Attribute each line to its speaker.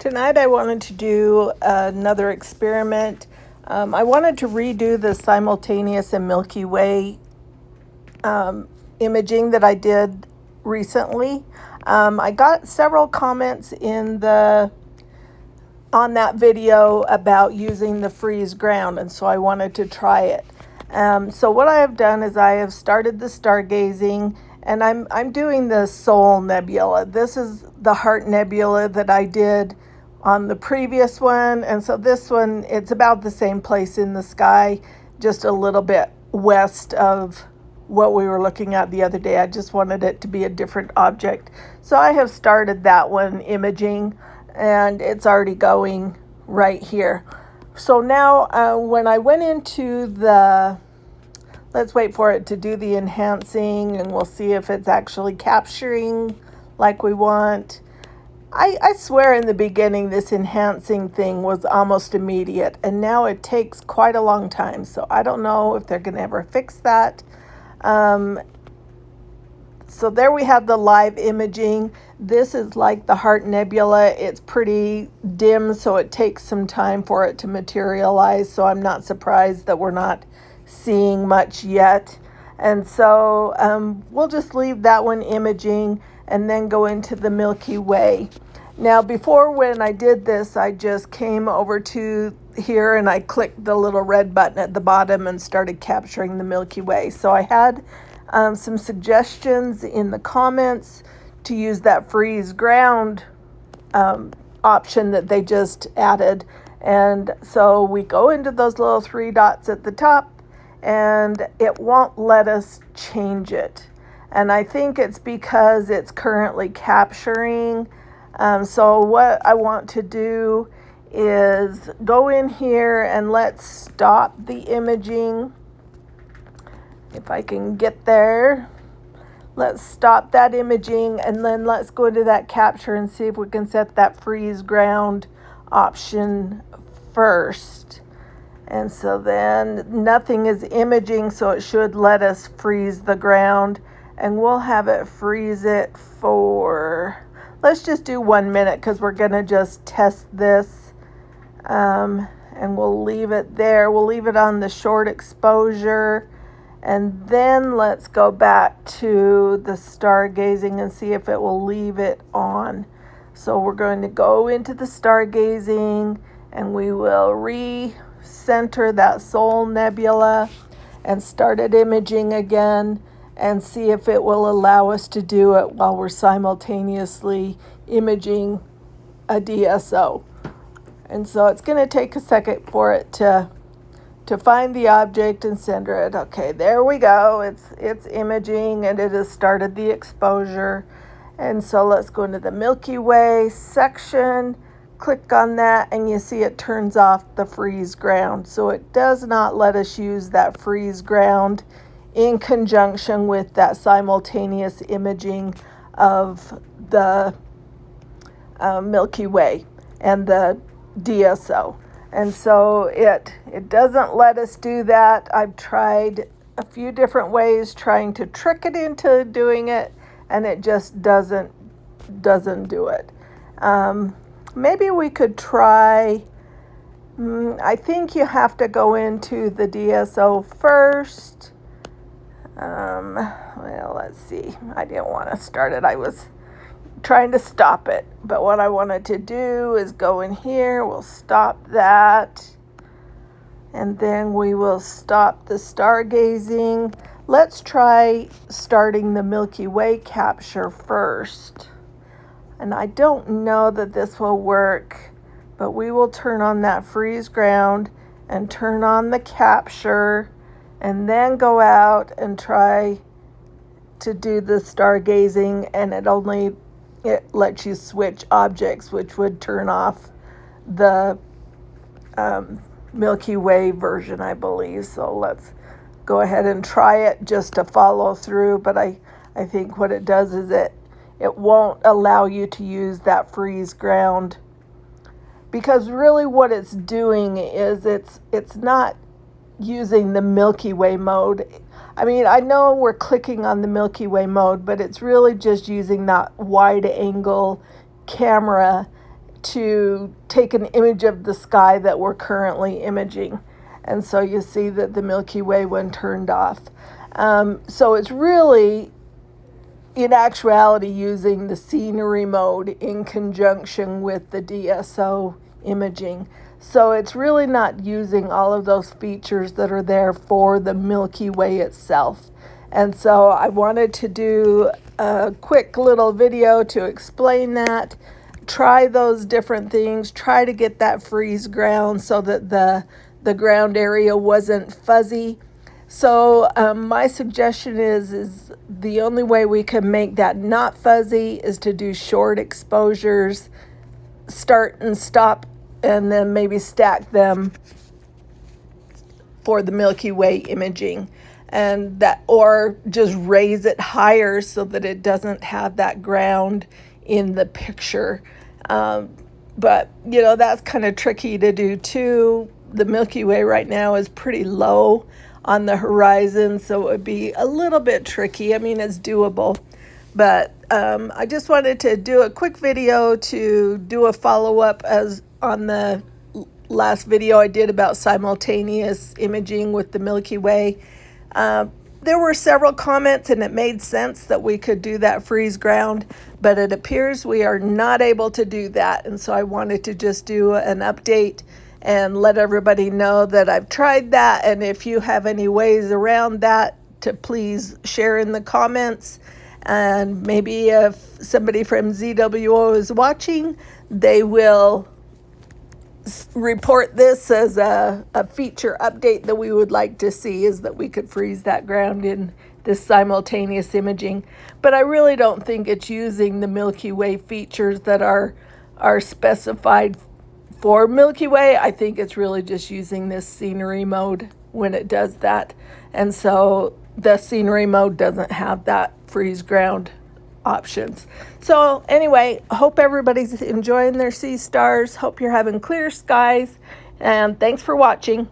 Speaker 1: Tonight I wanted to do another experiment. I wanted to redo the Simultaneous and Milky Way imaging that I did recently. I got several comments on that video about using the freeze ground, and so I wanted to try it. So what I have done is I have started the stargazing, and I'm doing the Soul Nebula. This is the Heart Nebula that I did on the previous one, and so this one, it's about the same place in the sky, just a little bit west of what we were looking at the other day. I just wanted it to be a different object. So I have started that one imaging, and it's already going right here. So now when I went into let's wait for it to do the enhancing, and we'll see if it's actually capturing like we want. I swear in the beginning this enhancing thing was almost immediate, and now it takes quite a long time. So I don't know if they're going to ever fix that. So there we have the live imaging. This is like the Heart Nebula. It's pretty dim, so it takes some time for it to materialize. So I'm not surprised that we're not seeing much yet. And so we'll just leave that one imaging and then go into the Milky Way. Now, before, when I did this, I just came over to here and I clicked the little red button at the bottom and started capturing the Milky Way. So I had some suggestions in the comments to use that freeze ground option that they just added. And so we go into those little three dots at the top, and it won't let us change it. And I think it's because it's currently capturing. So what I want to do is go in here and let's stop the imaging. If I can get there, let's stop that imaging, and then let's go into that capture and see if we can set that freeze ground option first. And so then nothing is imaging, so it should let us freeze the ground, and we'll have it freeze it for, let's just do 1 minute because we're going to just test this. And we'll leave it there. We'll leave it on the short exposure. And then let's go back to the stargazing and see if it will leave it on. So we're going to go into the stargazing, and we will recenter that Soul Nebula and start it imaging again and see if it will allow us to do it while we're simultaneously imaging a DSO. And so it's going to take a second for it to find the object and center it. Okay, there we go. It's imaging, and it has started the exposure. And so let's go into the Milky Way section, click on that, and you see it turns off the freeze ground. So it does not let us use that freeze ground in conjunction with that simultaneous imaging of the Milky Way and the DSO. And so it doesn't let us do that. I've tried a few different ways trying to trick it into doing it, and it just doesn't do it. Maybe we could try, I think you have to go into the DSO first. Well, let's see. I didn't want to start it. I was trying to stop it. But what I wanted to do is go in here. We'll stop that. And then we will stop the stargazing. Let's try starting the Milky Way capture first. And I don't know that this will work, but we will turn on that freeze ground and turn on the capture, and then go out and try to do the stargazing, and it lets you switch objects, which would turn off the Milky Way version, I believe. So let's go ahead and try it just to follow through. But I think what it does is it won't allow you to use that freeze ground, because really what it's doing is it's not using the Milky Way mode. I mean, I know we're clicking on the Milky Way mode, but it's really just using that wide angle camera to take an image of the sky that we're currently imaging. And so you see that the Milky Way one turned off. So it's really, in actuality, using the scenery mode in conjunction with the DSO imaging. So it's really not using all of those features that are there for the Milky Way itself. And so I wanted to do a quick little video to explain that. Try those different things. Try to get that freeze ground so that the ground area wasn't fuzzy. So my suggestion is the only way we can make that not fuzzy is to do short exposures, start and stop, and then maybe stack them for the Milky Way imaging, and that, or just raise it higher so that it doesn't have that ground in the picture. But that's kind of tricky to do too. The Milky Way right now is pretty low on the horizon, so it would be a little bit tricky. I mean, it's doable, but I just wanted to do a quick video to do a follow-up as on the last video I did about simultaneous imaging with the Milky Way. There were several comments, and it made sense that we could do that freeze ground, but it appears we are not able to do that. And so I wanted to just do an update and let everybody know that I've tried that. And if you have any ways around that, to please share in the comments. And maybe if somebody from ZWO is watching, they will report this as a feature update that we would like to see, is that we could freeze that ground in this simultaneous imaging. But I really don't think it's using the Milky Way features that are specified for Milky Way. I think it's really just using this scenery mode when it does that. And so the scenery mode doesn't have that freeze ground options. So anyway, hope everybody's enjoying their sea stars. Hope you're having clear skies, and thanks for watching.